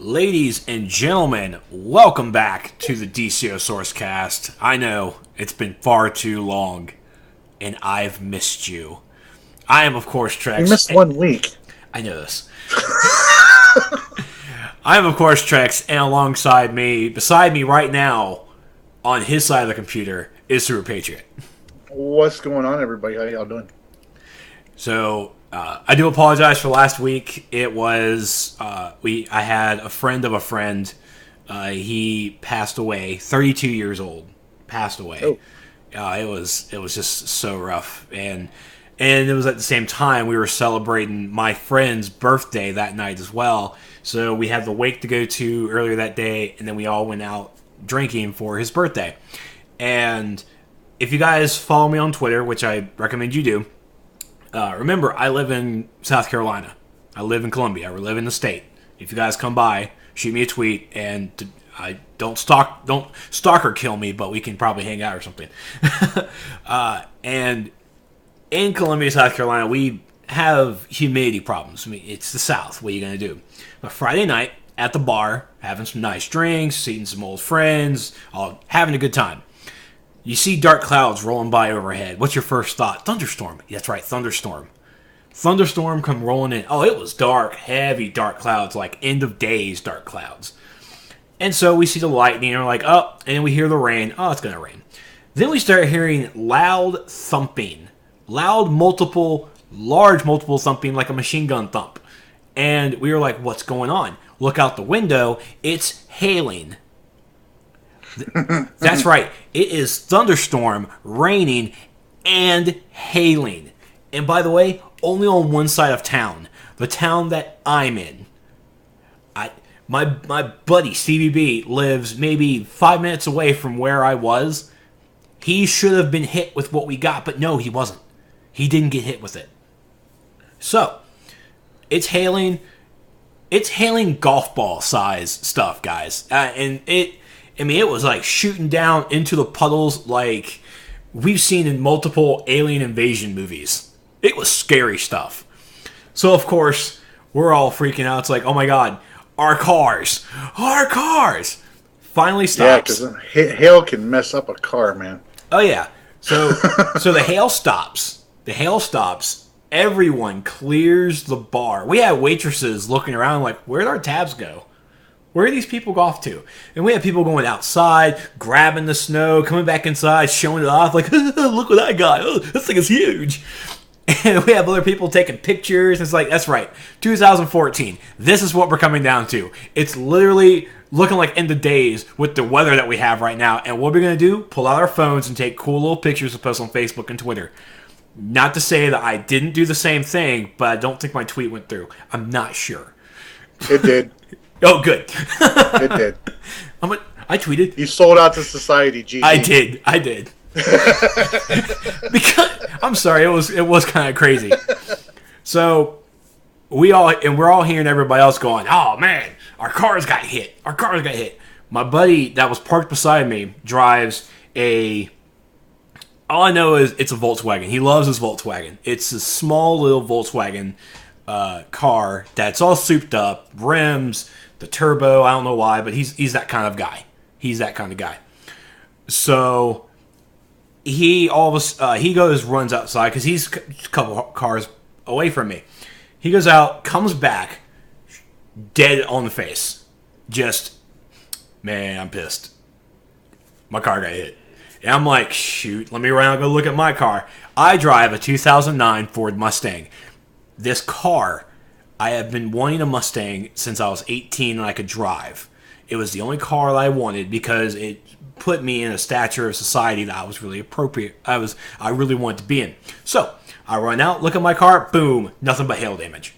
Ladies and gentlemen, welcome back to the DCUO SourceCast. I know it's been far too long, and I've missed you. I am, of course, Trex. You missed 1 week. I know this. I am, of course, Trex, and alongside me, beside me right now, on his side of the computer, is Super Patriot. What's going on, everybody? How y'all doing? So, I do apologize for last week. It was I had a friend of a friend. He passed away. 32 years old. Passed away. Oh. It was just so rough, and it was at the same time we were celebrating my friend's birthday that night as well. So we had the wake to go to earlier that day, and then we all went out drinking for his birthday. And if you guys follow me on Twitter, which I recommend you do. Remember, I live in South Carolina. I live in Columbia. I live in the state. If you guys come by, shoot me a tweet, and I don't stalker kill me, but we can probably hang out or something. And in Columbia, South Carolina, we have humidity problems. I mean, it's the South. What are you gonna do? But Friday night at the bar, having some nice drinks, seeing some old friends, all having a good time. You see dark clouds rolling by overhead. What's your first thought? Thunderstorm. That's right, thunderstorm. Thunderstorm come rolling in. Oh, it was dark, heavy dark clouds, like end of days dark clouds. And so we see the lightning, and we're like, oh, and then we hear the rain. Oh, it's going to rain. Then we start hearing loud thumping. Large multiple thumping, like a machine gun thump. And we were like, what's going on? Look out the window. It's hailing. That's right. It is thunderstorm, raining, and hailing. And by the way, only on one side of town. The town that I'm in. My buddy, CBB, lives maybe 5 minutes away from where I was. He should have been hit with what we got, but no, he wasn't. He didn't get hit with it. So, it's hailing. It's hailing golf ball size stuff, guys. And it was like shooting down into the puddles like we've seen in multiple alien invasion movies. It was scary stuff. So, of course, we're all freaking out. It's like, oh my god, our cars finally stops. Yeah, because hail can mess up a car, man. Oh, yeah. So the hail stops. The hail stops. Everyone clears the bar. We had waitresses looking around like, where'd our tabs go? Where are these people go off to? And we have people going outside, grabbing the snow, coming back inside, showing it off, like, look what I got. Oh, this thing is huge. And we have other people taking pictures. It's like, that's right, 2014. This is what we're coming down to. It's literally looking like end of days with the weather that we have right now. And what we're going to do, pull out our phones and take cool little pictures to post on Facebook and Twitter. Not to say that I didn't do the same thing, but I don't think my tweet went through. I'm not sure. It did. Oh, good. It did. I tweeted. You sold out to society, GG. I did. Because I'm sorry, it was kind of crazy. So we're all hearing everybody else going, "Oh man, our cars got hit. Our cars got hit." My buddy that was parked beside me drives a. All I know is it's a Volkswagen. He loves his Volkswagen. It's a small little Volkswagen car that's all souped up, rims, the turbo. I don't know why, but he's that kind of guy. He's that kind of guy. So he runs outside because he's a couple cars away from me. He goes out, comes back, dead on the face. Just, man, I'm pissed. My car got hit. And I'm like, shoot, let me run and go look at my car. I drive a 2009 Ford Mustang. This car, I have been wanting a Mustang since I was 18 and I could drive. It was the only car that I wanted because it put me in a stature of society that I was really appropriate. I really wanted to be in. So I run out, look at my car, boom, nothing but hail damage.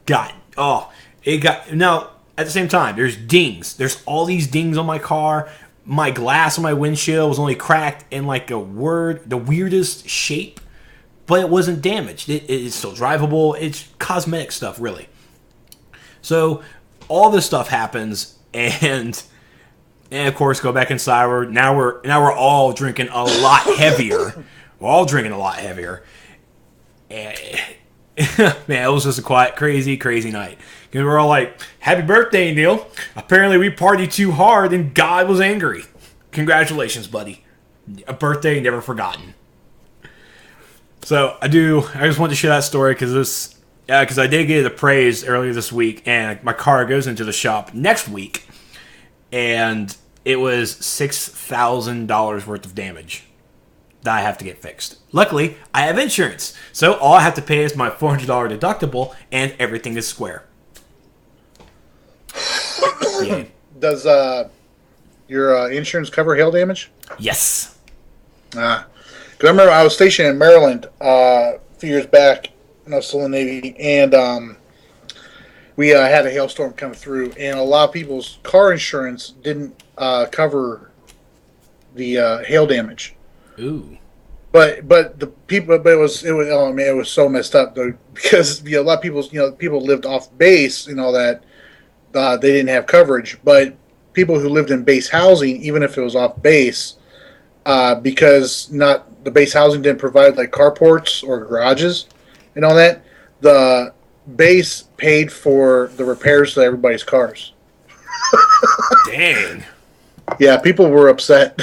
Now at the same time, there's dings. There's all these dings on my car. My glass on my windshield was only cracked in like the weirdest shape, but it wasn't damaged. It's still drivable. It's cosmetic stuff, really. So all this stuff happens, and of course go back inside. Now we're all drinking a lot heavier. We're all drinking a lot heavier. And Man, it was just a quiet, crazy, crazy night. Because we're all like, happy birthday, Neil. Apparently we partied too hard and God was angry. Congratulations, buddy. A birthday never forgotten. So I just want to share that story because I did get it appraised earlier this week, and my car goes into the shop next week, and it was $6,000 worth of damage that I have to get fixed. Luckily, I have insurance, so all I have to pay is my $400 deductible, and everything is square. Yeah. Does your insurance cover hail damage? Yes. Because I remember I was stationed in Maryland a few years back when I was still in the Navy, and we had a hailstorm come through, and a lot of people's car insurance didn't cover the hail damage. Ooh. But it was so messed up though, because a lot of people lived off base and all that. They didn't have coverage, but people who lived in base housing, even if it was off base, because the base housing didn't provide like carports or garages and all that, the base paid for the repairs to everybody's cars. Dang. Yeah, people were upset.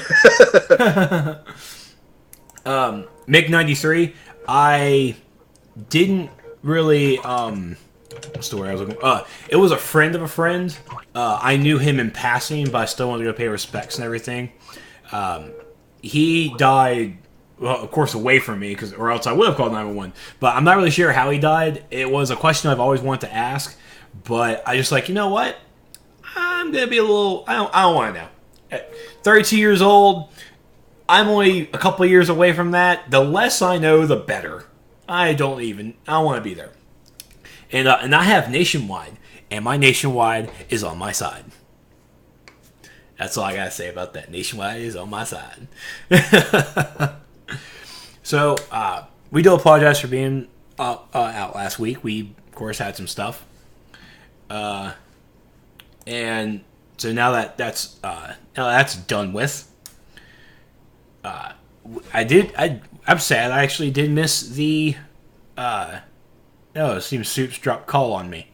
Mick 93, I didn't really what's the word I was looking it was a friend of a friend. I knew him in passing, but I still wanted to go pay respects and everything. He died, well, of course, away from me, or else I would have called 911. But I'm not really sure how he died. It was a question I've always wanted to ask, but I just you know what? I'm gonna be a little. I don't want to know. At 32 years old, I'm only a couple of years away from that. The less I know, the better. I don't want to be there. And I have Nationwide, and my Nationwide is on my side. That's all I gotta say about that. Nationwide is on my side. So, we do apologize for being out last week. We, of course, had some stuff. And so now that's done with. I'm sad. I actually did miss the. It seems Soup's dropped call on me.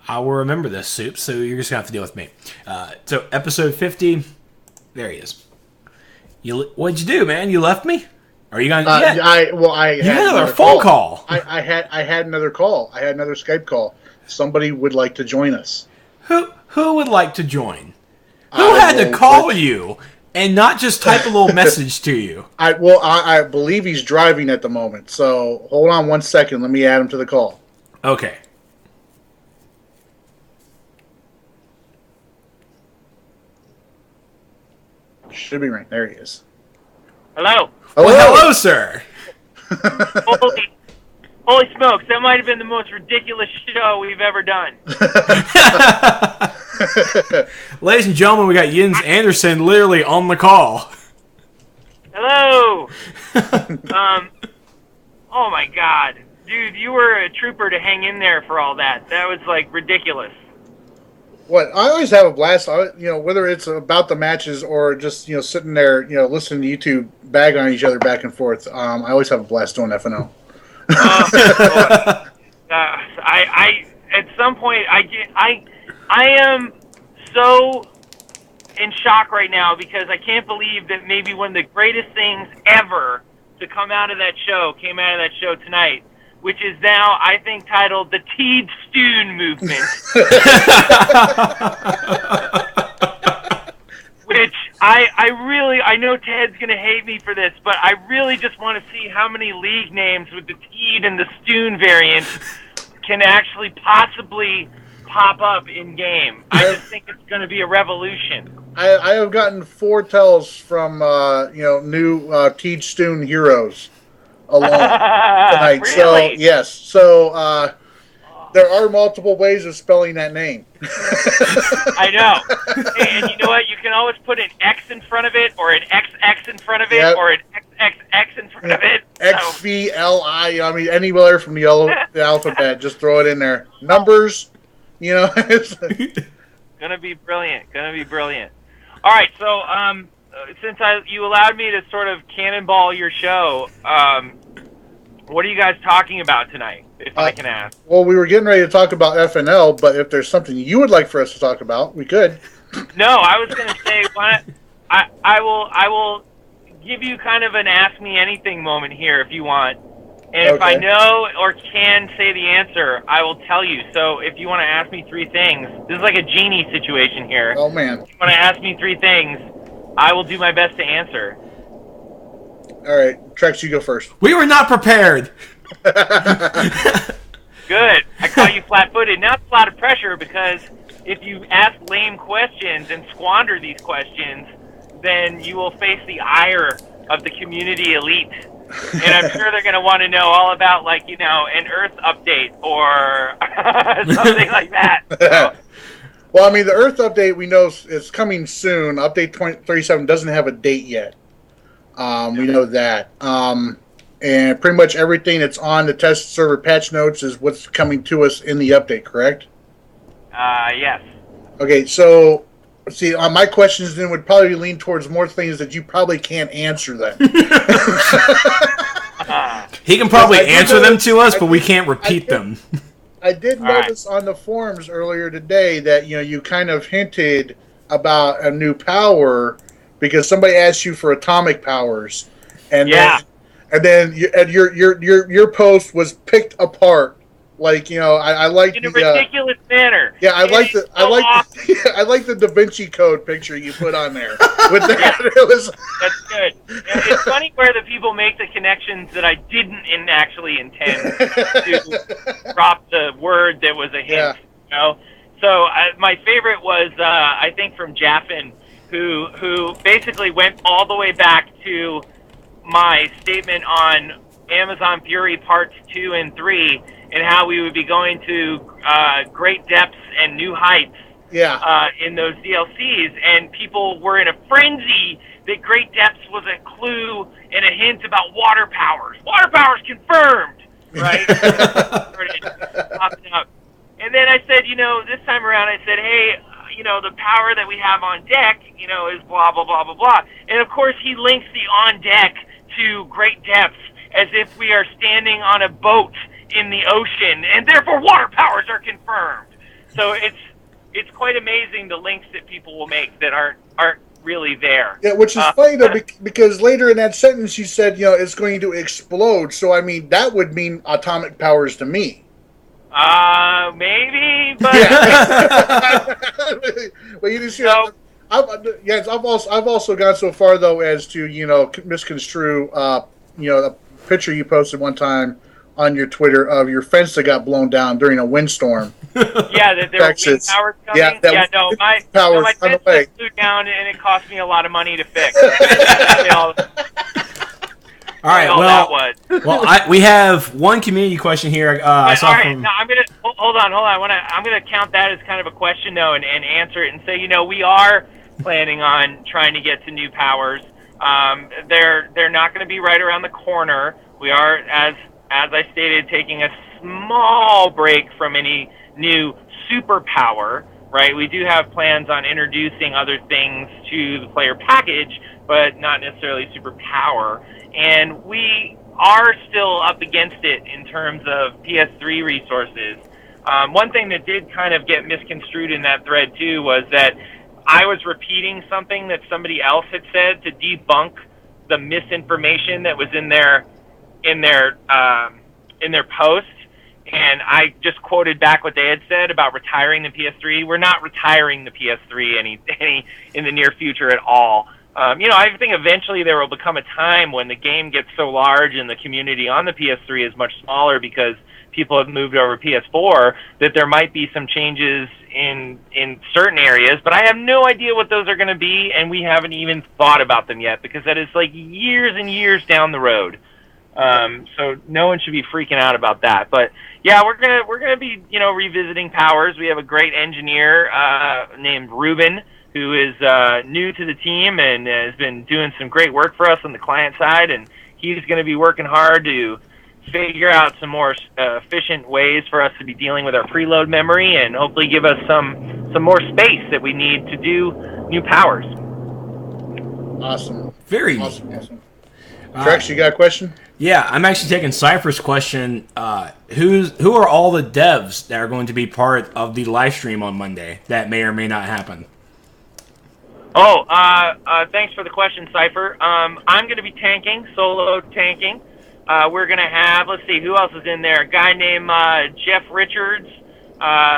I will remember this, Soup. So you're just gonna have to deal with me. So episode 50. There he is. What'd you do, man? You left me? Are you gonna? I had another phone call. I had another call. I had another Skype call. Somebody would like to join us. Who would like to join? Who had to call you and not just type a little message to you? I believe he's driving at the moment. So hold on 1 second. Let me add him to the call. Okay. Should be right there. He is. Hello. Well, hello, sir. Holy smokes, that might have been the most ridiculous show we've ever done. Ladies and gentlemen, we got Jens Anderson literally on the call. Hello. Oh my God. Dude, you were a trooper to hang in there for all that. That was ridiculous. What I always have a blast, whether it's about the matches or just sitting there, listening to YouTube bag on each other back and forth. I always have a blast doing FNO. I at some point I am so in shock right now because I can't believe that maybe one of the greatest things ever to come out of that show came out of that show tonight, which is now, I think, titled the Teed Stewn movement. Which I know Ted's going to hate me for this, but I really just want to see how many league names with the Teed and the Stewn variant can actually possibly pop up in game. I just think it's going to be a revolution. I have gotten 4 tells from new Teed Stewn heroes alone tonight. Really? So yes, there are multiple ways of spelling that name. I know. And you know what? You can always put an X in front of it, or an XX in front of it, or an XXX in front of it. XVLI. I mean, anywhere from the alphabet, just throw it in there. Numbers, Gonna be brilliant. All right, so since you allowed me to sort of cannonball your show, What are you guys talking about tonight, if I can ask? Well, we were getting ready to talk about FNL, but if there's something you would like for us to talk about, we could. No, I was going to say, I will give you kind of an ask me anything moment here if you want. And if I know or can say the answer, I will tell you. So if you want to ask me 3 things, this is like a genie situation here. Oh, man. If you want to ask me 3 things, I will do my best to answer. All right. Trex, you go first. We were not prepared. Good. I caught you flat-footed. Now it's a lot of pressure because if you ask lame questions and squander these questions, then you will face the ire of the community elite. And I'm sure they're going to want to know all about, like, an Earth update or something like that. So. Well, I mean, the Earth update we know is coming soon. Update 37 doesn't have a date yet. We know that. And pretty much everything that's on the test server patch notes is what's coming to us in the update, correct? Yes. Okay, so... See, my questions then would probably lean towards more things that you probably can't answer then. He can probably answer them to us, but we can't repeat them. I did notice on the forums earlier today that you kind of hinted about a new power because somebody asked you for atomic powers, and then your post was picked apart. Like I like in a ridiculous manner. Yeah, I like the Da Vinci Code picture you put on there. With that, That's good. It's funny where the people make the connections that I didn't actually intend to drop the word that was a hint. Yeah. So my favorite was I think from Jaffin, who basically went all the way back to my statement on Amazon Fury Parts 2 and 3. And how we would be going to great depths and new heights in those DLCs. And people were in a frenzy that great depths was a clue and a hint about water powers. Water powers confirmed, right? Started popping up. And then I said, this time around, I said, hey, the power that we have on deck, is blah, blah, blah, blah, blah. And, of course, he links the on deck to great depths as if we are standing on a boat in the ocean, and therefore water powers are confirmed. So it's quite amazing the links that people will make that aren't really there. Yeah, which is funny though, because later in that sentence you said it's going to explode. So I mean that would mean atomic powers to me. Maybe, but well, you just I've also gone so far though as to misconstrue a picture you posted one time on your Twitter of your fence that got blown down during a windstorm. Yeah, that there were wind powers coming. My fence got blew down and it cost me a lot of money to fix. All right, we have one community question here. I saw from... No, I'm gonna hold on. I'm gonna count that as kind of a question though, and answer it and say, we are planning on trying to get to new powers. They're not going to be right around the corner. We are, as I stated, taking a small break from any new superpower, right? We do have plans on introducing other things to the player package, but not necessarily superpower. And we are still up against it in terms of PS3 resources. One thing that did kind of get misconstrued in that thread, too, was that I was repeating something that somebody else had said to debunk the misinformation that was in their post, and I just quoted back what they had said about retiring the PS3. We're not retiring the PS3 any in the near future at all. I think eventually there will become a time when the game gets so large and the community on the PS3 is much smaller because people have moved over to PS4 that there might be some changes in certain areas, but I have no idea what those are going to be, and we haven't even thought about them yet because that is like years and years down the road. So no one should be freaking out about that. But yeah, we're gonna be revisiting powers. We have a great engineer named Ruben who is new to the team and has been doing some great work for us on the client side, and he's going to be working hard to figure out some more efficient ways for us to be dealing with our preload memory and hopefully give us some more space that we need to do new powers. Awesome. Very awesome. Trex, you got a question? Yeah, I'm actually taking Cypher's question. Who are all the devs that are going to be part of the live stream on Monday that may or may not happen? Oh, thanks for the question, Cypher. I'm going to be tanking, solo tanking. We're going to have, let's see, who else is in there? A guy named Jeff Richards,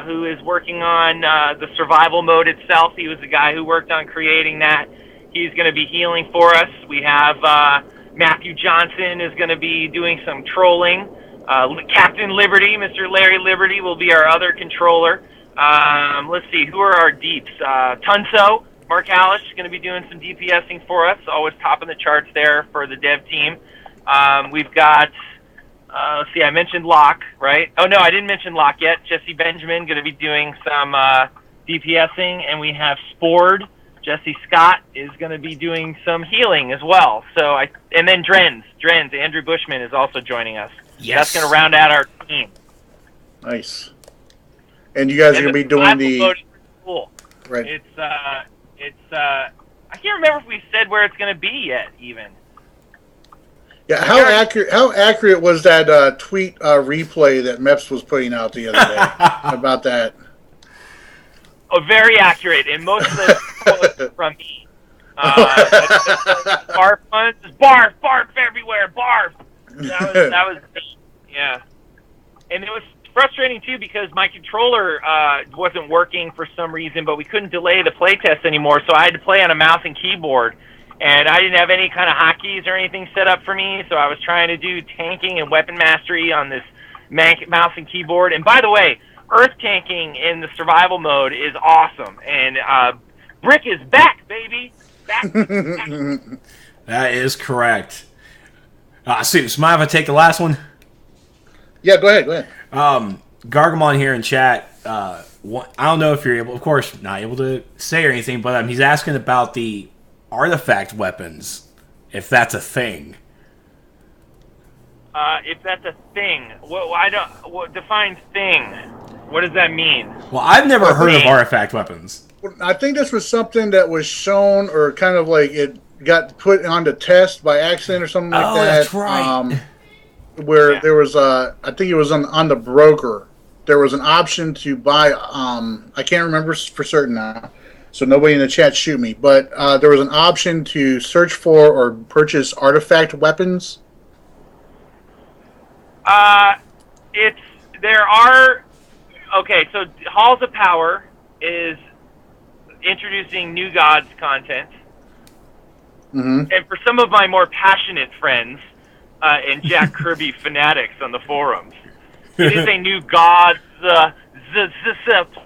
who is working on the survival mode itself. He was the guy who worked on creating that. He's going to be healing for us. We have Matthew Johnson is going to be doing some trolling. Captain Liberty, Mr. Larry Liberty, will be our other controller. Let's see, who are our deeps? Tunso, Mark Hallish is going to be doing some DPSing for us, always topping the charts there for the dev team. We've got, let's see, I mentioned Locke, right? Oh, no, I didn't mention Locke yet. Jesse Benjamin going to be doing some DPSing, and we have Spord. Jesse Scott is going to be doing some healing as well. And then Drenz, Andrew Bushman is also joining us. Yes. That's going to round out our team. Nice. And you guys are going to be doing the... Mode is cool. Right. It's I can't remember if we said where it's going to be yet, even. Yeah, how accurate was that tweet replay that Meps was putting out the other day about that? Oh, very accurate, and most of the quotes from me. Barf ones, barf everywhere, barf. That was yeah. And it was frustrating too because my controller wasn't working for some reason, but we couldn't delay the playtest anymore, so I had to play on a mouse and keyboard. And I didn't have any kind of hotkeys or anything set up for me, so I was trying to do tanking and weapon mastery on this mouse and keyboard. And by the way, earth tanking in the survival mode is awesome. And Brick is back, baby! Back. That is correct. See, Smile, if I take the last one? Yeah, go ahead. Gargamon here in chat, I don't know if you're able, of course, not able to say or anything, but he's asking about the artifact weapons, if that's a thing. If that's a thing, what defines thing? What does that mean? Well, I've never heard of artifact weapons. I think this was something that was shown, or kind of like it got put on the test by accident or something like that. That's right. Where there was I think it was on the broker. There was an option to buy. I can't remember for certain now, so nobody in the chat shoot me. But there was an option to search for or purchase artifact weapons. Okay, so Halls of Power is introducing New Gods content. Mm-hmm. And for some of my more passionate friends and Jack Kirby fanatics on the forums, it is a New Gods,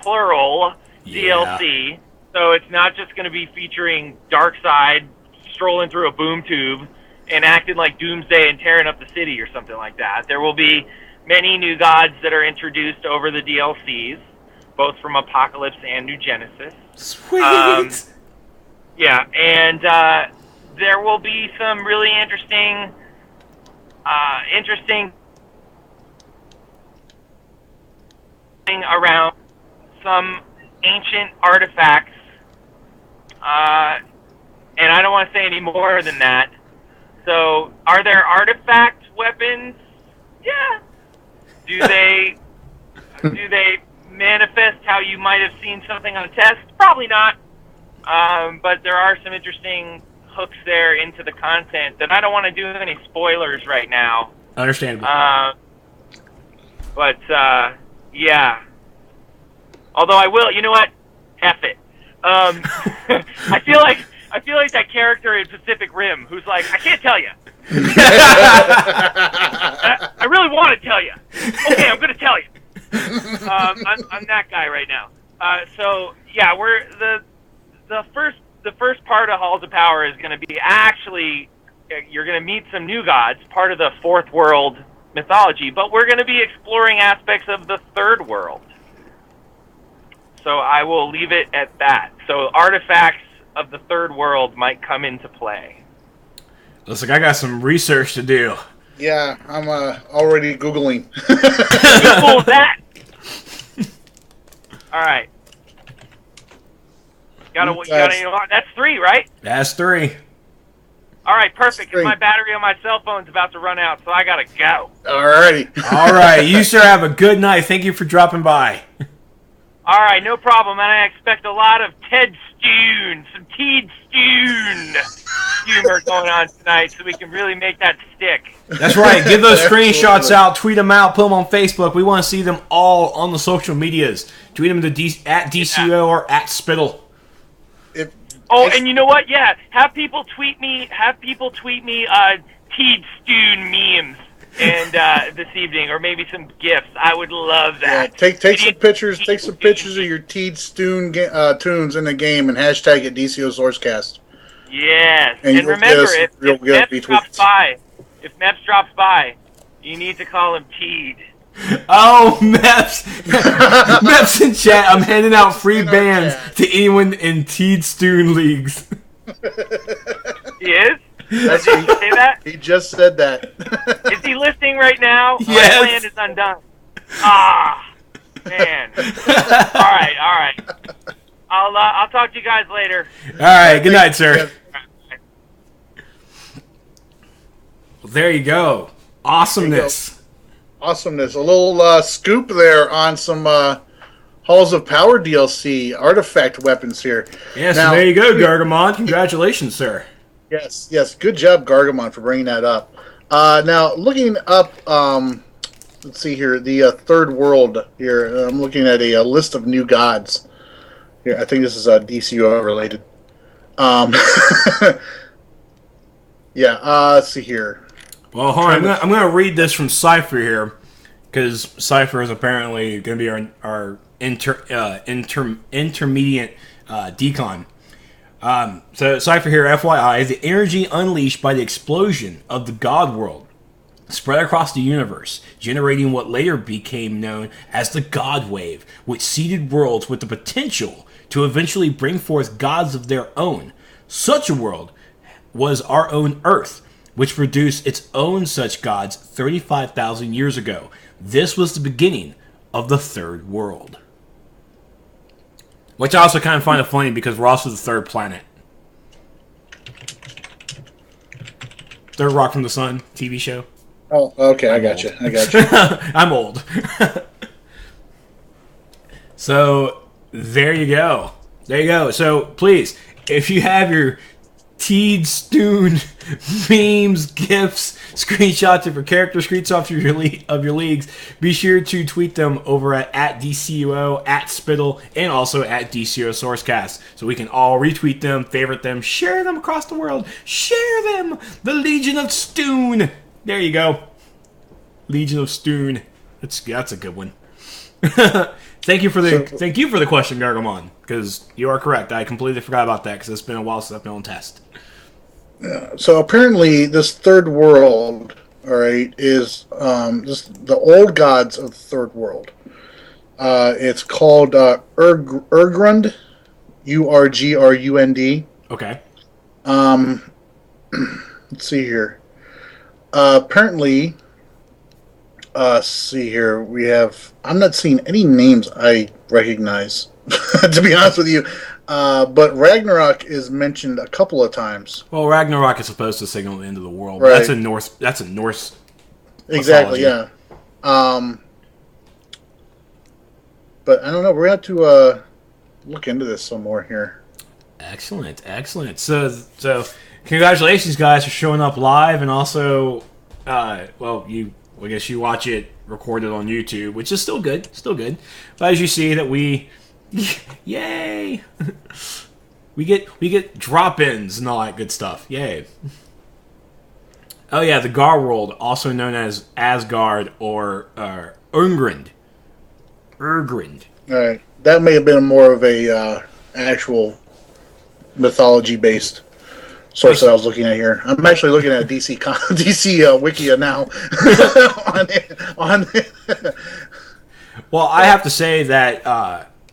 plural, DLC. So it's not just going to be featuring Darkseid strolling through a boom tube and acting like Doomsday and tearing up the city or something like that. There will be many New Gods that are introduced over the DLCs, both from Apocalypse and New Genesis. Sweet! Yeah, and there will be some really interesting thing around some ancient artifacts, and I don't want to say any more than that. So, are there artifact weapons? Yeah. Do they manifest how you might have seen something on test? Probably not. But there are some interesting hooks there into the content that I don't want to do any spoilers right now. Understandable. But yeah. Although I will, you know what? F it. I feel like that character in Pacific Rim who's like, I can't tell you. I really want to tell you. Okay, I'm going to tell you. I'm that guy right now. So yeah, we're the first part of Halls of Power is going to be actually you're going to meet some New Gods, part of the Fourth World mythology, but we're going to be exploring aspects of the Third World. So I will leave it at that. So artifacts of the Third World might come into play. Looks like I got some research to do. Yeah, I'm already Googling. Google that! Alright. That's 3, right? That's 3. All right, perfect. Great. My battery on my cell phone's about to run out, so I gotta go. Alrighty. All right. You, sir, have a good night. Thank you for dropping by. All right, no problem. And I expect a lot of Teed Stewn, some Teed Stewn humor going on tonight, so we can really make that stick. That's right. Give those screenshots out. Tweet them out. Put them on Facebook. We want to see them all on the social medias. Tweet them to at DCUO or at Spytle. Oh, and you know what? Yeah, have people tweet me Teed Stewn memes and this evening, or maybe some gifs. I would love that. Yeah, take some pictures. Take some pictures of your Teed Stewn tunes in the game and hashtag it DCO SourceCast. Yes, And and remember, if Meps drops by, you need to call him Teed. Oh, Meps. Meps in chat. I'm handing out free bands to anyone in Teed Stewn leagues. He is? That's Did he say that? He just said that. Is he listening right now? Yes. My plan is undone. Ah, man. All right. I'll talk to you guys later. All right. Good night, sir. Well, there you go. Awesomeness. Awesomeness. A little scoop there on some Halls of Power DLC artifact weapons here. Yes, Now, there you go, Gargamon. Congratulations, sir. Yes. Good job, Gargamon, for bringing that up. Now, looking up, let's see here, the third world here. I'm looking at a list of new gods. Here, I think this is DCUO related. Yeah, let's see here. Well, hold on. I'm going to read this from Cypher here, because Cypher is apparently going to be our intermediate decon. So Cypher here, FYI, the energy unleashed by the explosion of the God World spread across the universe, generating what later became known as the God Wave, which seeded worlds with the potential to eventually bring forth gods of their own. Such a world was our own Earth, which produced its own such gods 35,000 years ago. This was the beginning of the third world. Which I also kind of find it funny because we're also the third planet. Third Rock from the Sun TV show. Oh, okay, I got you. I'm old. So, there you go. So, please, if you have your Teed Stewn memes, GIFs, screenshots of your character, screenshots of your leagues, be sure to tweet them over at DCUO, at Spytle, and also at DCO SourceCast, so we can all retweet them, favorite them, share them across the world. Share them! The Legion of Stewn! There you go. Legion of Stewn. That's a good one. Thank you for the question, Gargamon, because you are correct. I completely forgot about that because it's been a while since I've been on test. So apparently, this third world, all right, is just the old gods of the third world. It's called Urgrund, Urgrund. Okay. Let's see here. Apparently, see here, we have. I'm not seeing any names I recognize, to be honest with you. But Ragnarok is mentioned a couple of times. Well, Ragnarok is supposed to signal the end of the world. Right. That's a Norse. Exactly. mythology. Yeah. But I don't know. We're going to have to look into this some more here. Excellent. So congratulations, guys, for showing up live, and also, I guess you watch it recorded on YouTube, which is still good. But as you see that yay! we get drop-ins and all that good stuff. Yay! Oh yeah, the Gar World, also known as Asgard or Urgrund. All right, that may have been more of a actual mythology-based source that I was looking at here. I'm actually looking at DC Wikia now. Well, I have to say that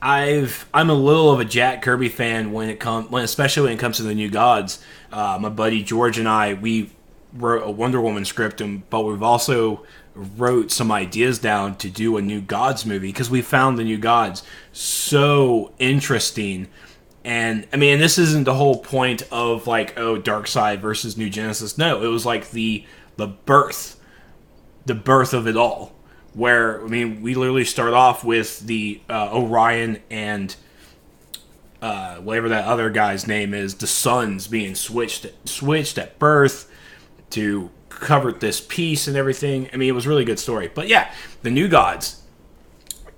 I'm a little of a Jack Kirby fan especially when it comes to the new gods. My buddy George and I, we wrote a Wonder Woman script, but we've also wrote some ideas down to do a new gods movie because we found the new gods so interesting And I mean, this isn't the whole point of like, oh, Darkseid versus New Genesis. No, it was like the birth of it all. Where I mean, we literally start off with the Orion and whatever that other guy's name is, the suns being switched at birth to cover this piece and everything. I mean, it was a really good story. But yeah, the New Gods,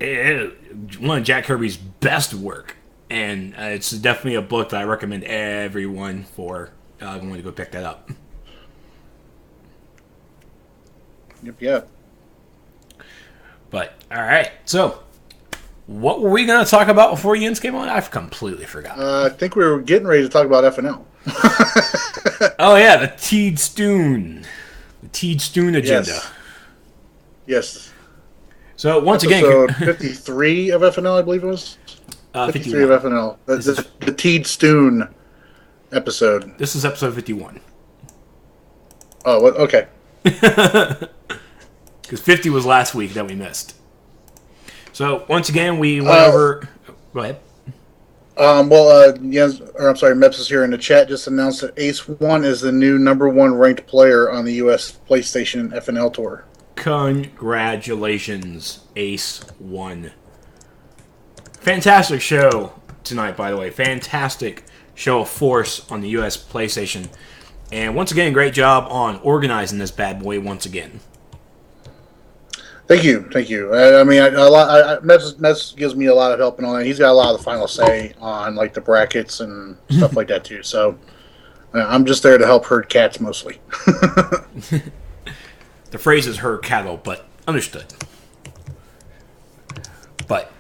one of Jack Kirby's best work. And it's definitely a book that I recommend everyone for going to go pick that up. Yep, yeah. But, alright. So, what were we going to talk about before Jens came on? I've completely forgot. I think we were getting ready to talk about FNL. Oh, yeah, the Teed Stewn. The Teed Stewn agenda. Yes. So, once Episode again... 53 of FNL, I believe it was. 53 51. of FNL. The Teed Stewn episode. This is episode 51. Oh, what? Okay. Because 50 was last week that we missed. So, once again, we went over... Go ahead. Jens, or I'm sorry, Meps is here in the chat, just announced that Ace 1 is the new #1 ranked player on the U.S. PlayStation FNL Tour. Congratulations, Ace 1. Fantastic show tonight, by the way. Fantastic show of force on the U.S. PlayStation. And once again, great job on organizing this bad boy once again. Thank you. I mean, Meps gives me a lot of help and all that. He's got a lot of the final say on like the brackets and stuff like that too. So I'm just there to help herd cats mostly. The phrase is herd cattle, but understood. But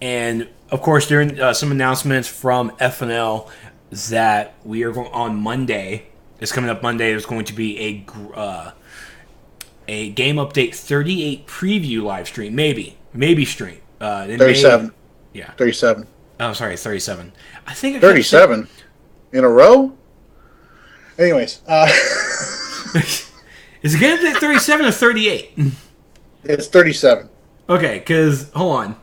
and of course, during some announcements from FNL that we are going on Monday. It's coming up Monday. There's going to be a Game Update 38 preview live stream, maybe stream. 37. Yeah, 37. Oh, sorry, 37. I think 37 in a row. Anyways, is it Game Update 37 or 38? It's 37. Okay, because hold on.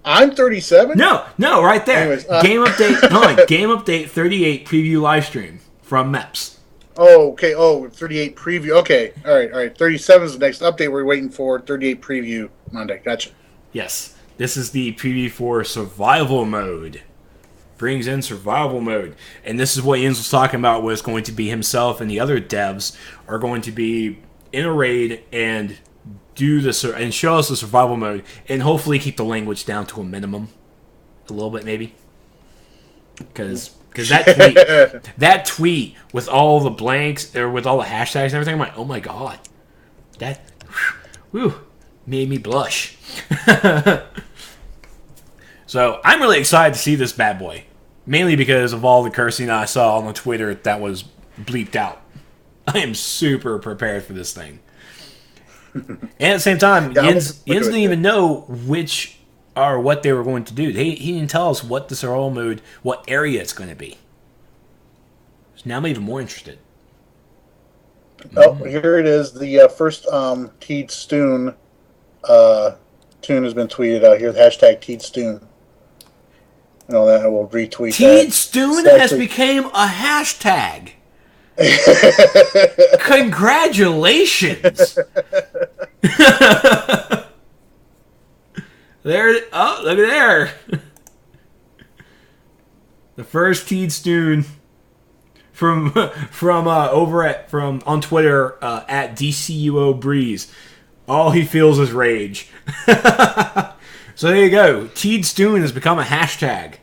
I'm 37? No, right there. Anyways, Game Update. Hold on. Game Update 38 preview live stream from Meps. Oh, okay. Oh, 38 preview. Okay. All right. 37 is the next update we're waiting for. 38 preview Monday. Gotcha. Yes. This is the preview for survival mode. Brings in survival mode. And this is what Jens was talking about, was going to be himself and the other devs are going to be in a raid and do this and show us the survival mode and hopefully keep the language down to a minimum. A little bit, maybe. Because that tweet with all the blanks or with all the hashtags and everything, I'm like, oh my god, that made me blush. So I'm really excited to see this bad boy, mainly because of all the cursing I saw on the Twitter that was bleeped out. I am super prepared for this thing. And at the same time, Jens didn't even know which or what they were going to do. He didn't tell us what the survival mode, what area it's going to be. So now I'm even more interested. Oh, here it is. The first Teed Stewn tune has been tweeted out here. Hashtag Teed Stewn. And all that, I will retweet Teed that. Stewn has become a hashtag. Congratulations. There. Oh, look at there. The first Teed Stewn from on Twitter at DCUO Breeze. All he feels is rage. So there you go. Teed Stewn has become a hashtag.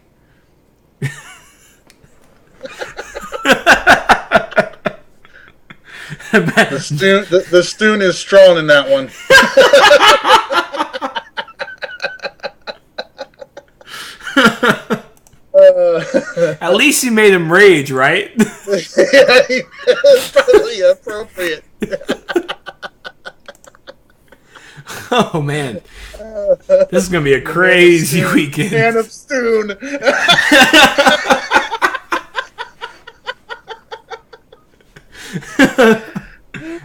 The Stewn is strong in that one. At least he made him rage, right? Yeah, it's probably appropriate. Oh man, this is gonna be a crazy weekend. Man of Stewn.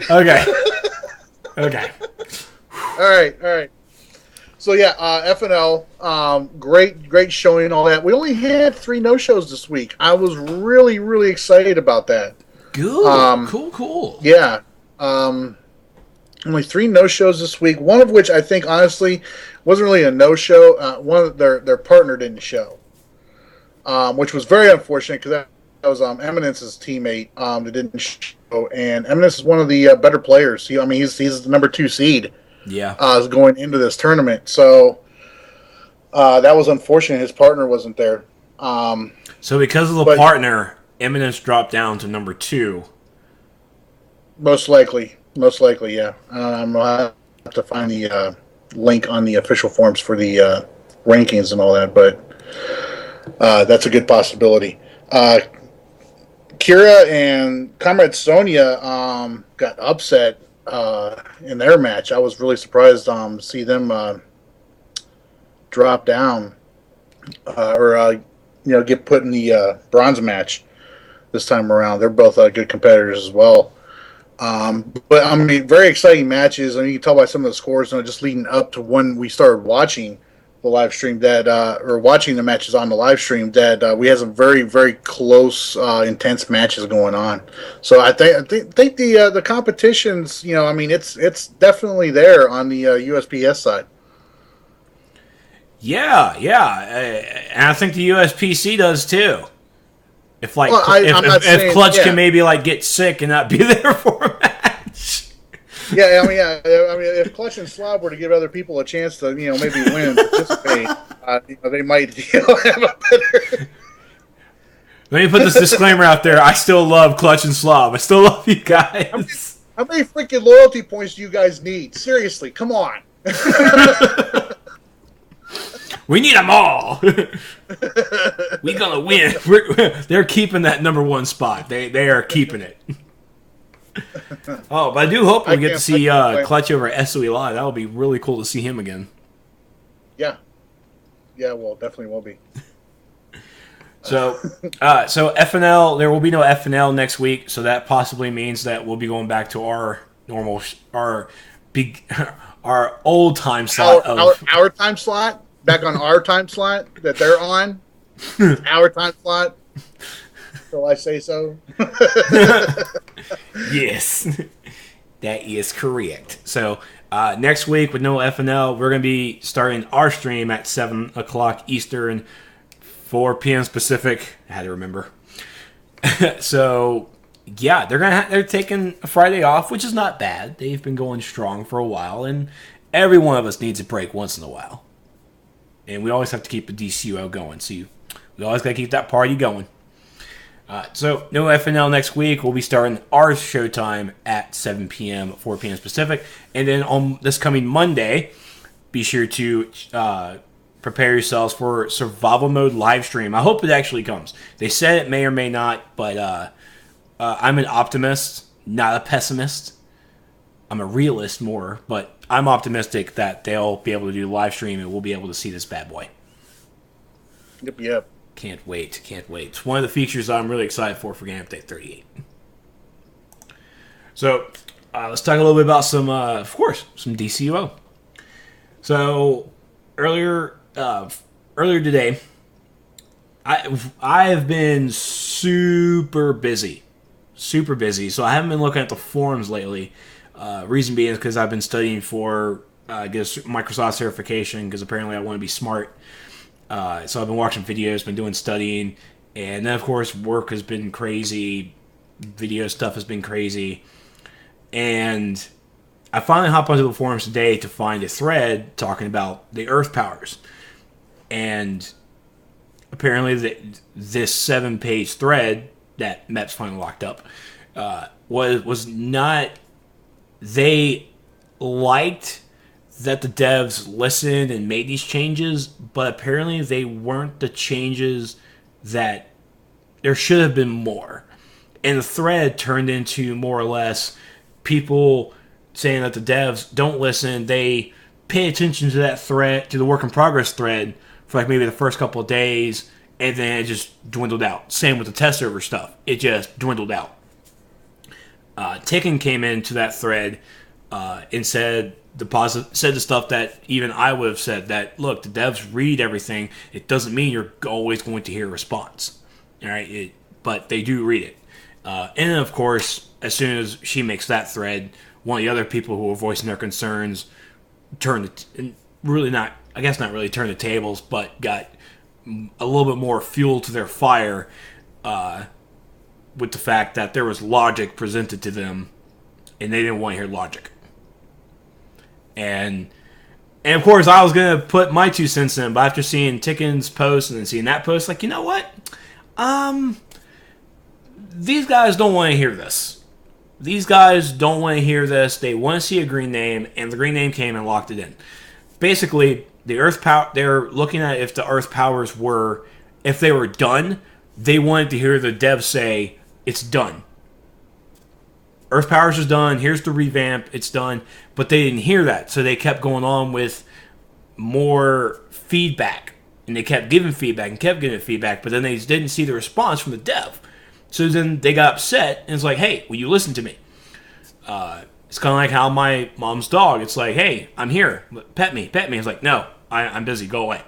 Okay. All right. So yeah, FNL, great showing, all that. We only had 3 no-shows this week. I was really, really excited about that. Good. Cool. Yeah. Only 3 no-shows this week. One of which I think honestly wasn't really a no-show. One of their partner didn't show, which was very unfortunate because that was Eminence's teammate that didn't show, and Eminence is one of the better players. He's the number 2 seed. Yeah. Going into this tournament, so that was unfortunate. His partner wasn't there. So because of the partner, Eminence dropped down to number 2. Most likely, yeah. I'll have to find the link on the official forums for the rankings and all that, but that's a good possibility. Kira and Comrade Sonya got upset in their match. I was really surprised to see them drop down or get put in the bronze match this time around. They're both good competitors as well. But very exciting matches. You can tell by some of the scores, just leading up to when we started watching the live stream or watching the matches on the live stream, that we had some very, very close, intense matches going on. So I think the competition's, it's definitely there on the USPS side. Yeah, and I think the USPC does too. If Clutch can maybe get sick and not be there for a match. Yeah. If Clutch and Slob were to give other people a chance to, maybe win and participate, they might have a better. Let me put this disclaimer out there. I still love Clutch and Slob. I still love you guys. How many freaking loyalty points do you guys need? Seriously, come on. We need them all. We're gonna win. They're keeping that number 1 spot. They are keeping it. Oh, but I do hope we get to see Clutch over at SOE Live. That would be really cool to see him again. Yeah. Yeah, well, definitely will be. So FNL, there will be no FNL next week, so that possibly means that we'll be going back to our normal, our old time slot. Our time slot? Back on our time slot that they're on? Our time slot? Shall I say so? Yes, that is correct. So next week with no FNL, we're going to be starting our stream at 7 o'clock Eastern, 4 p.m. Pacific. I had to remember. So yeah, they're taking a Friday off, which is not bad. They've been going strong for a while, and every one of us needs a break once in a while. And we always have to keep the DCUO going, so we always got to keep that party going. So, no FNL next week. We'll be starting our showtime at 7 p.m., 4 p.m. Pacific. And then on this coming Monday, be sure to prepare yourselves for Survival Mode live stream. I hope it actually comes. They said it may or may not, but I'm an optimist, not a pessimist. I'm a realist more, but I'm optimistic that they'll be able to do live stream and we'll be able to see this bad boy. Yep. Can't wait. It's one of the features I'm really excited for Game Update 38. So, let's talk a little bit about some DCUO. So, earlier today, I have been super busy. So I haven't been looking at the forums lately. Reason being is because I've been studying for Microsoft certification, because apparently I want to be smart. So I've been watching videos, been doing studying, and then of course work has been crazy, video stuff has been crazy, and I finally hopped onto the forums today to find a thread talking about the Earth powers, and apparently this 7-page thread that Mep's finally locked up was not. They liked that the devs listened and made these changes, but apparently they weren't the changes that there should have been more. And the thread turned into more or less people saying that the devs don't listen. They pay attention to that thread, to the work in progress thread, for maybe the first couple of days, and then it just dwindled out. Same with the test server stuff. It just dwindled out. Ticken came into that thread and said said the stuff that even I would have said, that look, the devs read everything. It doesn't mean you're always going to hear a response. All right, but they do read it. And then, of course, as soon as she makes that thread, one of the other people who were voicing their concerns not really turn the tables, but got a little bit more fuel to their fire with the fact that there was logic presented to them, and they didn't want to hear logic. And of course, I was going to put my 2 cents in, but after seeing Ticken's post and then seeing that post, like, you know what? These guys don't want to hear this. These guys don't want to hear this. They want to see a green name, and the green name came and locked it in. Basically, the Earth power. They're looking at if the Earth powers if they were done. They wanted to hear the devs say it's done. Earth powers is done. Here's the revamp. It's done. But they didn't hear that, so they kept going on with more feedback, and they kept giving feedback and kept giving feedback. But then they didn't see the response from the dev. So then they got upset, and it's like, hey, will you listen to me? It's kind of like how my mom's dog, it's like, hey, I'm here, pet me. It's like, no, I'm busy, go away.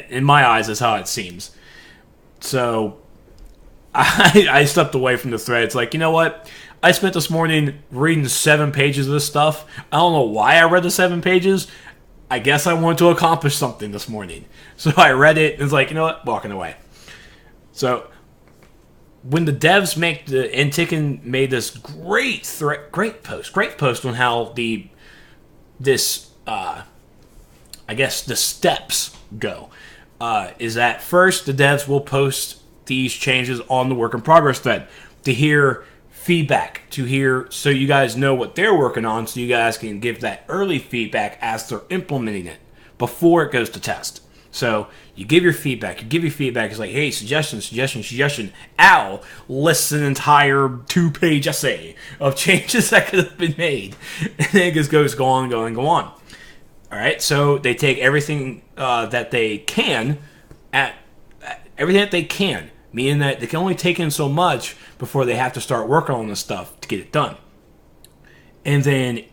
In my eyes, that's how it seems. So I stepped away from the thread. It's like, you know what? I spent this morning reading 7 pages of this stuff. I don't know why I read the 7 pages. I guess I wanted to accomplish something this morning. So I read it, and it's like, you know what? Walking away. So when the devs and Ticken made this great post on how the steps go, is that first the devs will post these changes on the work in progress thread to hear feedback, so you guys know what they're working on, so you guys can give that early feedback as they're implementing it before it goes to test. So you give your feedback. It's like, hey, suggestion. Ow, list an entire 2-page essay of changes that could have been made. And then it just goes go on. All right, so they take everything that they can, meaning that they can only take in so much before they have to start working on this stuff to get it done. And then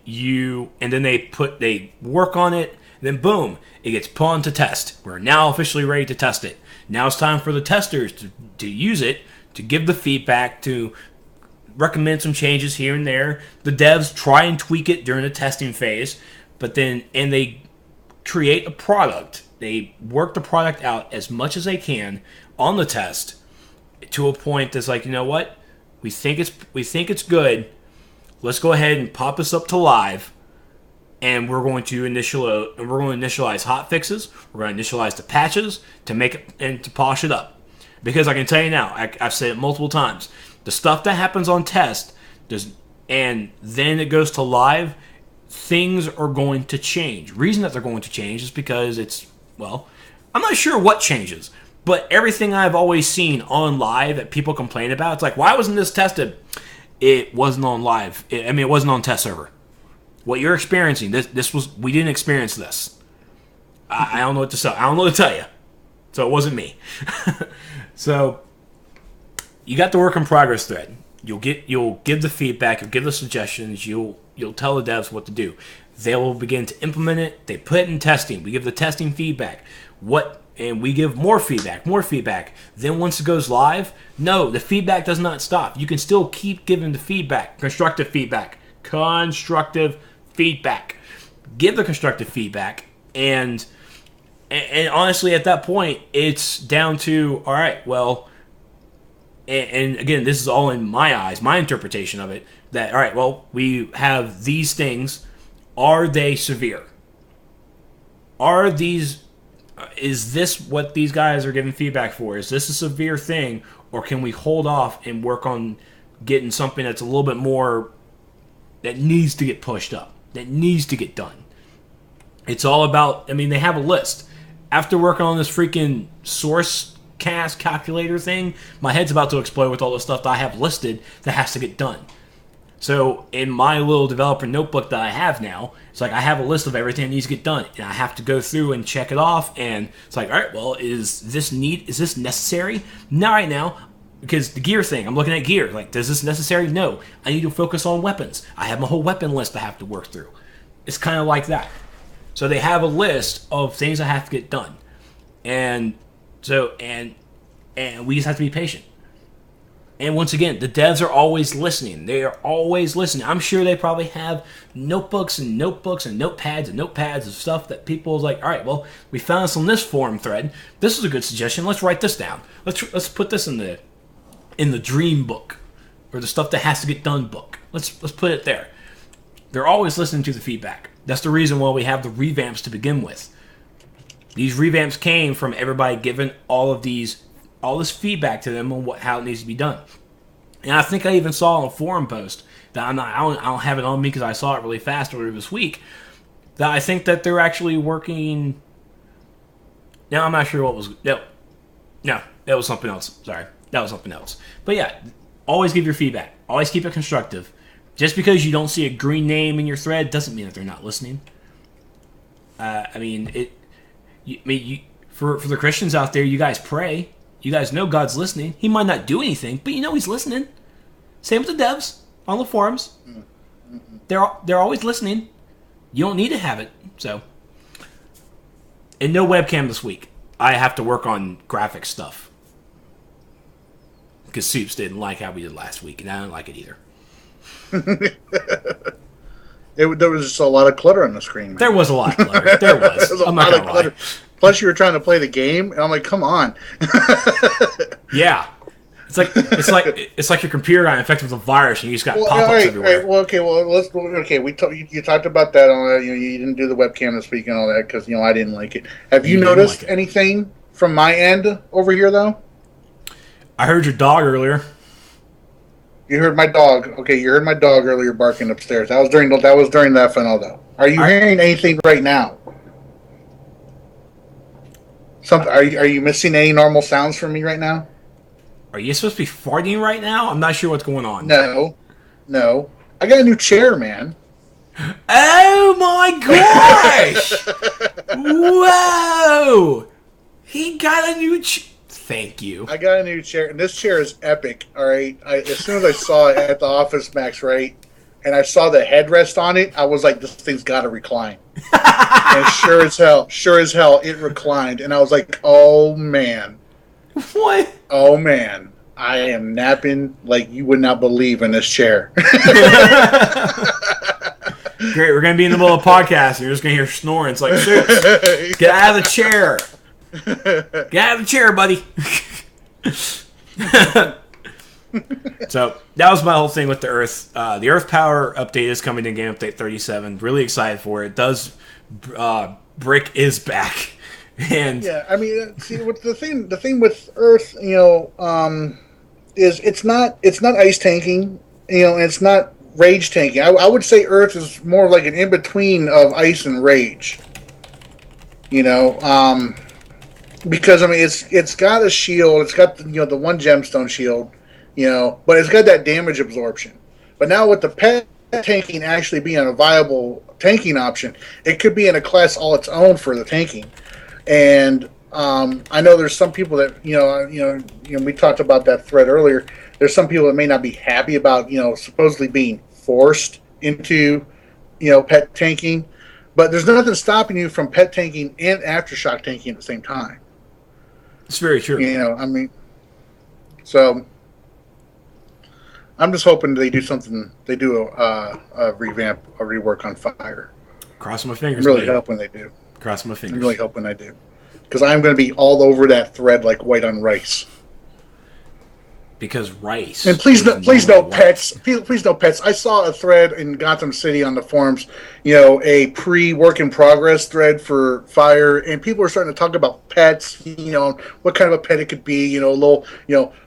they work on it. Then boom, it gets put on to test. We're now officially ready to test it. Now it's time for the testers to use it, to give the feedback, to recommend some changes here and there. The devs try and tweak it during the testing phase, and they create a product. They work the product out as much as they can on the test to a point that's like, you know what? We think it's good. Let's go ahead and pop this up to live. And we're going to initialize hot fixes. We're going to initialize the patches to make it and to polish it up. Because I can tell you now, I've said it multiple times, the stuff that happens on test and then it goes to live, things are going to change. Reason that they're going to change is because I'm not sure what changes, but everything I've always seen on live that people complain about, it's like, why wasn't this tested? It wasn't on live. It wasn't on test server. What you're experiencing, we didn't experience this. I don't know what to say. I don't know what to tell you. So it wasn't me. So you got the work in progress thread. You'll give the feedback. You'll give the suggestions. You'll tell the devs what to do. They will begin to implement it. They put it in testing. We give the testing feedback. And we give more feedback. Then once it goes live, no, the feedback does not stop. You can still keep giving the feedback, constructive feedback. Give the constructive feedback, and honestly, at that point, it's down to, all right, well, and again, this is all in my eyes, my interpretation of it, that, all right, well, we have these things. Are they severe? Is this what these guys are giving feedback for? Is this a severe thing, or can we hold off and work on getting something that's a little bit more, that needs to get pushed up, that needs to get done? It's all about, they have a list. After working on this freaking SourceCast calculator thing, my head's about to explode with all the stuff that I have listed that has to get done. So in my little developer notebook that I have now, it's like I have a list of everything that needs to get done, and I have to go through and check it off. And it's like, all right, well, is this necessary? Not right now. because the gear thing, I'm looking at gear. Like, is this necessary? No. I need to focus on weapons. I have my whole weapon list I have to work through. It's kind of like that. So they have a list of things I have to get done. And so, and we just have to be patient. And once again, the devs are always listening. They are always listening. I'm sure they probably have notebooks and notebooks and notepads and notepads of stuff that people is like, all right, well, we found this on this forum thread. This is a good suggestion. Let's write this down. Let's put this in the dream book, or the stuff that has to get done book. Let's put it there. They're always listening to the feedback. That's the reason why we have the revamps to begin with. These revamps came from everybody giving all this feedback to them on how it needs to be done. And I think I even saw on a forum post that I don't have it on me because I saw it really fast earlier this week, that I think that they're actually working. Now I'm not sure what was no, that was something else. Sorry, that was something else. But yeah, always give your feedback. Always keep it constructive. Just because you don't see a green name in your thread doesn't mean that they're not listening. For the Christians out there, you guys pray. You guys know God's listening. He might not do anything, but you know He's listening. Same with the devs on the forums. They're always listening. You don't need to have it. So, and no webcam this week. I have to work on graphic stuff because Soups didn't like how we did last week, and I don't like it either. There was just a lot of clutter on the screen. Man. There was a lot of clutter. There was. There was a lot of clutter. Plus, you were trying to play the game, and I'm like, "Come on!" Yeah, it's like your computer got infected with a virus, and you just got pop-ups everywhere. You talked about that on. You didn't do the webcam this week and all that because I didn't like it. Have you noticed anything from my end over here though? I heard your dog earlier. You heard my dog. Okay, you heard my dog earlier barking upstairs. That was during the FNL though. Are you hearing anything right now? Are you missing any normal sounds from me right now? Are you supposed to be farting right now? I'm not sure what's going on. No. I got a new chair, man. Oh my gosh! Whoa! He got a new chair. Thank you. I got a new chair, and this chair is epic. All right. As soon as I saw it at the Office Max, right, and I saw the headrest on it, I was like, "This thing's got to recline." And sure as hell, it reclined, and I was like, "Oh man, what? Oh man, I am napping like you would not believe in this chair." Great, we're gonna be in the middle of a podcast, and you're just gonna hear snoring. It's like, Soups, get out of the chair. Get out of the chair, buddy. So that was my whole thing with the Earth. The Earth Power update is coming in Game Update 37. Really excited for it. Brick is back, and yeah, I mean, see, what the thing with Earth, is it's not ice tanking, and it's not rage tanking. I would say Earth is more like an in between of ice and rage. Because I mean, it's got a shield. It's got the one gemstone shield. But it's got that damage absorption. But now with the pet tanking actually being a viable tanking option, it could be in a class all its own for the tanking. And I know there's some people that we talked about that thread earlier. There's some people that may not be happy about supposedly being forced into pet tanking, but there's nothing stopping you from pet tanking and aftershock tanking at the same time. It's very true. So I'm just hoping they do something. They do a revamp, a rework on fire. Cross my fingers. I'm really hoping they do. Cross my fingers. I'm really hoping they do, because I'm going to be all over that thread like white on rice. Because rice. And please no pets. Please no pets. I saw a thread in Gotham City on the forums, a pre-work in progress thread for fire, and people are starting to talk about pets, what kind of a pet it could be, a little,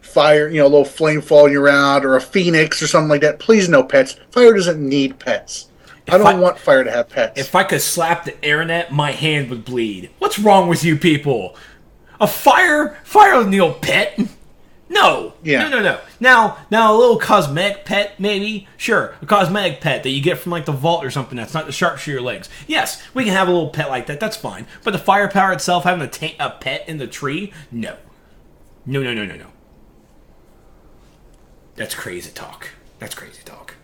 fire, a little flame falling around, or a phoenix or something like that. Please no pets. Fire doesn't need pets. I don't want fire to have pets. If I could slap the internet, my hand would bleed. What's wrong with you people? A fire doesn't need a pet. No. Yeah. No. Now a little cosmetic pet, maybe. Sure, a cosmetic pet that you get from like the vault or something that's not the sharpshooter legs. Yes, we can have a little pet like that. That's fine. But the firepower itself, having a pet in the tree, no. That's crazy talk. That's crazy talk.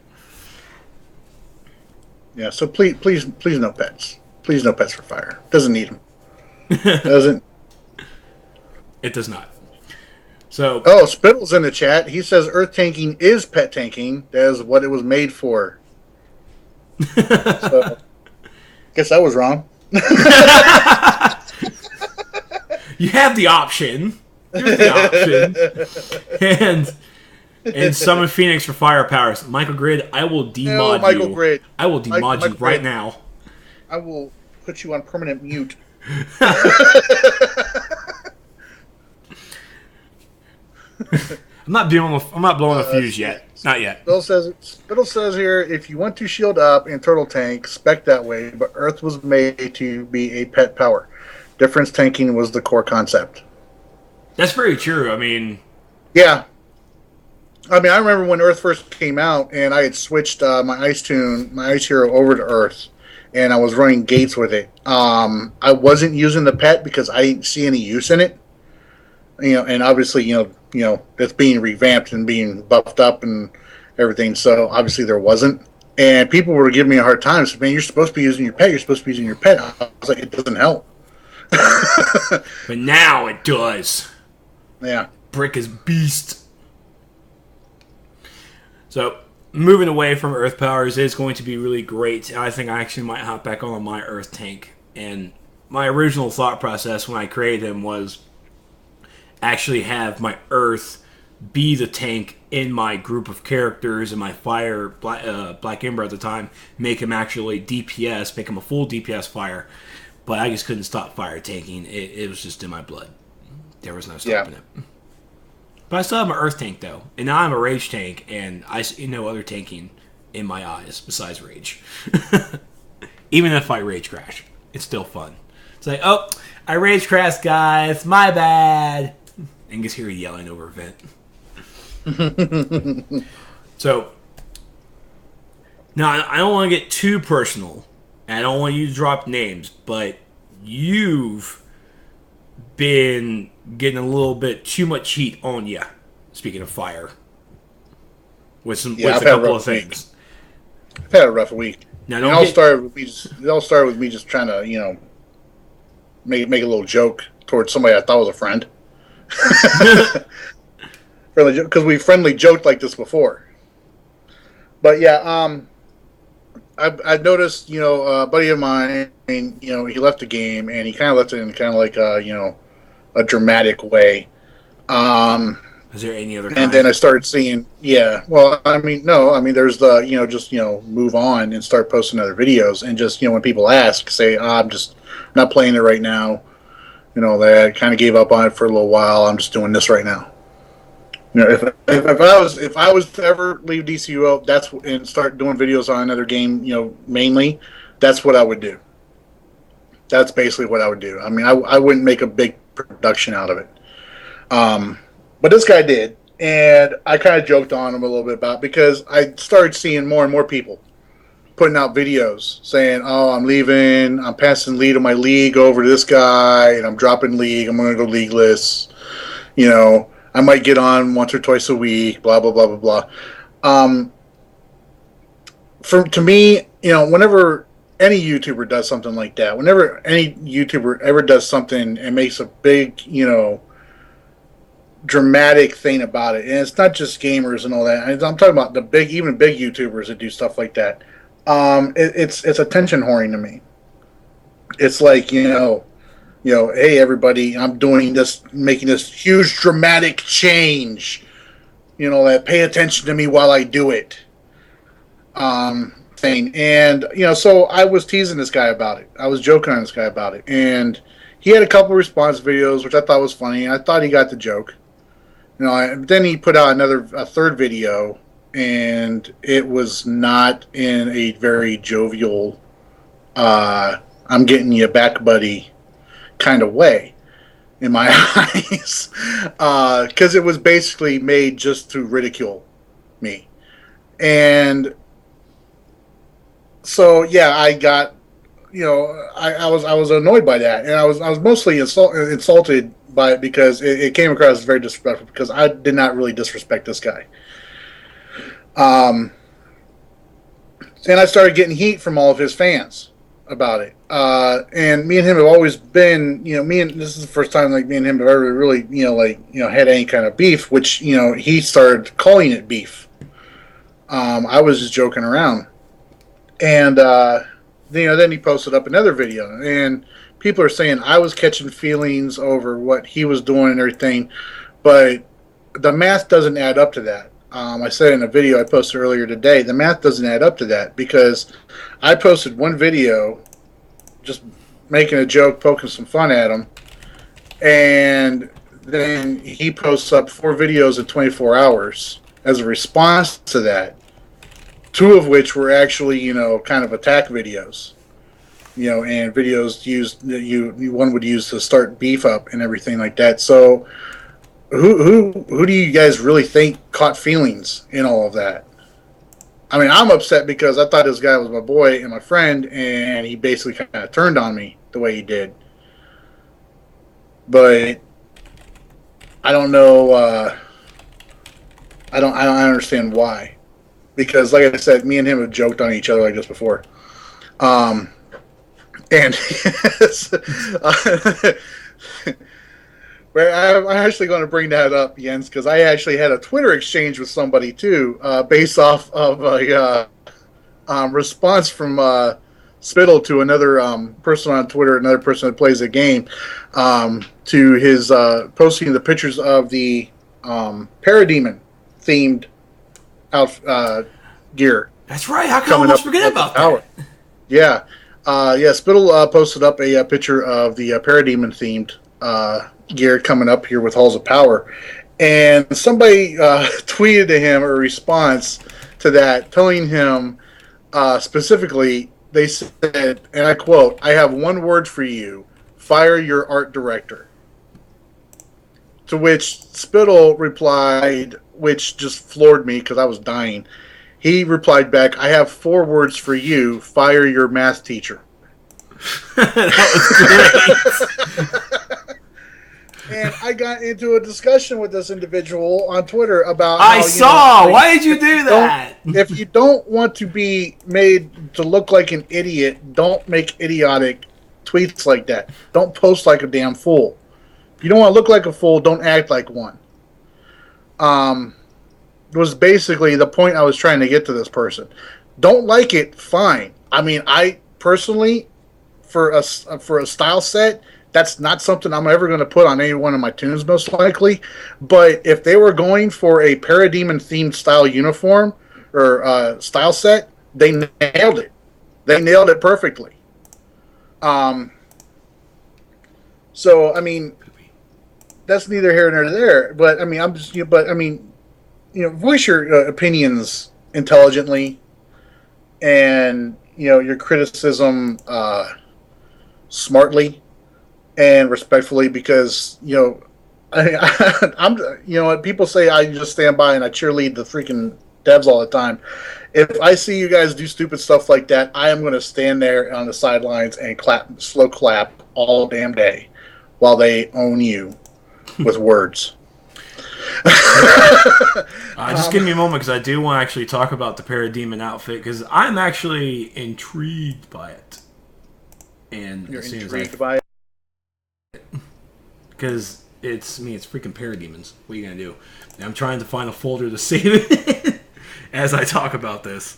Yeah. So please, no pets. Please, no pets for fire. Doesn't need them. Doesn't. It does not. So. Oh, Spytle's in the chat. He says earth tanking is pet tanking. That is what it was made for. So, guess I was wrong. You have the option. Here's the option. And summon Phoenix for fire powers. Michael Grid, I will demod Michael you. Grid. I will demod you right now. I will put you on permanent mute. I'm not blowing a fuse yet. Not yet. Spittle says here, if you want to shield up in turtle tank, spec that way, but Earth was made to be a pet power. Difference tanking was the core concept. That's very true. I mean, yeah. I mean, I remember when Earth first came out, and I had switched my Ice Hero over to Earth, and I was running Gates with it. I wasn't using the pet because I didn't see any use in it. And obviously, it's being revamped and being buffed up and everything. So obviously there wasn't. And people were giving me a hard time. So, man, you're supposed to be using your pet. You're supposed to be using your pet. I was like, it doesn't help. But now it does. Yeah. Brick is beast. So moving away from Earth powers is going to be really great. I think I actually might hop back on my Earth tank. And my original thought process when I created him was actually have my Earth be the tank in my group of characters and my fire Black Ember at the time, make him actually DPS, make him a full DPS fire. But I just couldn't stop fire tanking. It was just in my blood. There was no stopping it. But I still have my Earth tank though, and now I'm a Rage tank, and I see no other tanking in my eyes besides Rage. Even if I Rage Crash, it's still fun. It's like, oh, I Rage Crash, guys, my bad. And just hear yelling over a vent. So, now I don't want to get too personal. And I don't want you to drop names, but you've been getting a little bit too much heat on you. Speaking of fire, with a couple of things. I've had a rough week. Now, it all started with me just trying to, make a little joke towards somebody I thought was a friend. Because we friendly joked like this before. But yeah, I've noticed, a buddy of mine, he left the game and he kind of left it in kind of like a dramatic way. Is there any other? And then I started seeing, there's the, move on and start posting other videos and just, when people ask, say, I'm just not playing it right now. That I kind of gave up on it for a little while. I'm just doing this right now. If I was to ever leave DCUO, and start doing videos on another game, mainly, that's what I would do. That's basically what I would do. I mean, I wouldn't make a big production out of it. But this guy did, and I kind of joked on him a little bit about it because I started seeing more and more people putting out videos saying, oh, I'm leaving, I'm passing lead of my league over to this guy, and I'm dropping league, I'm going to go leagueless, I might get on once or twice a week, blah, blah, blah, blah, blah. To me, whenever any YouTuber does something like that, whenever any YouTuber ever does something and makes a big, dramatic thing about it, and it's not just gamers and all that, I'm talking about even big YouTubers that do stuff like that. It's attention whoring to me. It's like, hey everybody, I'm doing this, making this huge dramatic change. That pay attention to me while I do it. Thing. And, so I was teasing this guy about it. I was joking on this guy about it. And he had a couple response videos, which I thought was funny. I thought he got the joke. Then he put out a third video, and it was not in a very jovial, I'm getting you back, buddy, kind of way, in my eyes. Because it was basically made just to ridicule me. And so, yeah, I got, I was annoyed by that. And I was mostly insulted by it because it came across as very disrespectful because I did not really disrespect this guy. And I started getting heat from all of his fans about it. And me and him have always been, this is the first time like me and him have ever really, had any kind of beef, which, he started calling it beef. I was just joking around. And, then he posted up another video, and people are saying I was catching feelings over what he was doing and everything, but the math doesn't add up to that. I said in a video I posted earlier today, the math doesn't add up to that, because I posted one video just making a joke, poking some fun at him, and then he posts up 4 videos in 24 hours as a response to that, 2 of which were actually, kind of attack videos, and videos used that one would use to start beef up and everything like that. So who do you guys really think caught feelings in all of that? I mean, I'm upset because I thought this guy was my boy and my friend, and he basically kind of turned on me the way he did. But I don't know. I don't understand why. Because, like I said, me and him have joked on each other like this before. And I'm actually going to bring that up, Jens, because I actually had a Twitter exchange with somebody, too, based off of a response from Spytle to another person on Twitter, another person that plays the game, to his posting the pictures of the Parademon-themed gear. That's right. How can I almost forget about that? Yeah. Spytle posted up a picture of the Parademon-themed gear coming up here with Halls of Power, and somebody tweeted to him a response to that, telling him specifically, they said, and I quote, "I have one word for you: fire your art director." To which Spytle replied, which just floored me because I was dying. He replied back, "I have 4 words for you: fire your math teacher." That was great. And I got into a discussion with this individual on Twitter about I saw! Why did you do that? If you don't want to be made to look like an idiot, don't make idiotic tweets like that. Don't post like a damn fool. If you don't want to look like a fool, don't act like one. Was basically the point I was trying to get to this person. Don't like it, fine. I mean, I personally, for a style set, that's not something I'm ever going to put on any one of my tunes, most likely. But if they were going for a Parademon-themed style uniform or style set, they nailed it. They nailed it perfectly. So, I mean, that's neither here nor there. But, I mean, voice your opinions intelligently, and, your criticism smartly and respectfully, because people say I just stand by and I cheerlead the freaking devs all the time. If I see you guys do stupid stuff like that, I am going to stand there on the sidelines and slow clap all damn day while they own you with words. Just give me a moment, because I do want to actually talk about the Parademon outfit, because I'm actually intrigued by it. And you're intrigued by it? Because it's freaking Parademons. What are you going to do? And I'm trying to find a folder to save it as I talk about this.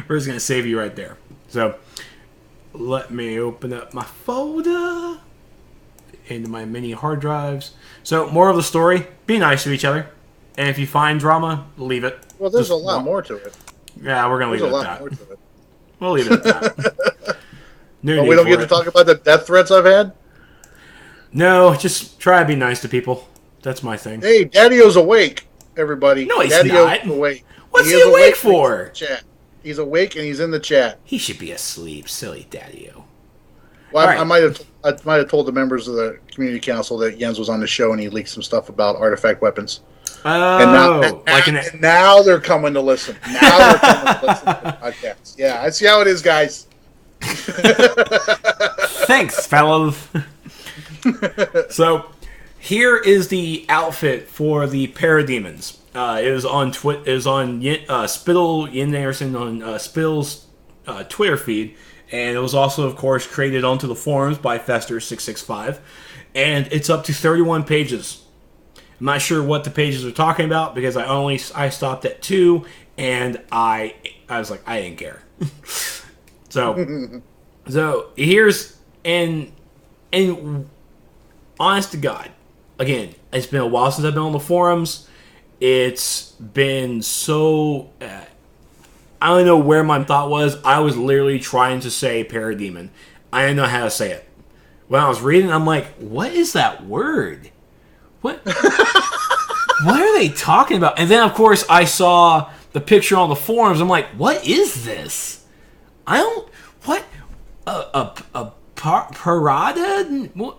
We're just going to save you right there. So, let me open up my folder into my mini hard drives. So, more of the story, be nice to each other. And if you find drama, leave it. Well, there's a lot more to it. Yeah, we're going to leave it at that. We'll leave it at that. We don't get to talk about the death threats I've had? No, just try to be nice to people. That's my thing. Hey, Daddy-O's awake, everybody. No, he's Daddy-O's not. Awake. What's he awake for? He's awake and he's in the chat. He should be asleep, silly Daddy-O. Well, right. I might have told the members of the community council that Jens was on the show and he leaked some stuff about artifact weapons. Oh, and now they're coming to listen. Now they're coming to listen to the podcast. Yeah, I see how it is, guys. Thanks, fellas. So, here is the outfit for the Parademons. It was on It was on Spittle Yin Anderson on Spittle's Twitter feed, and it was also, of course, created onto the forums by Fester665, and it's up to 31 pages. I'm not sure what the pages are talking about because I stopped at 2, and I was like, I didn't care. So here's and honest to God, again, it's been a while since I've been on the forums. It's been so... I don't know where my thought was. I was literally trying to say parademon. I didn't know how to say it. When I was reading, I'm like, what is that word? What? What are they talking about? And then, of course, I saw the picture on the forums. I'm like, what is this? I don't... What? A parada? What?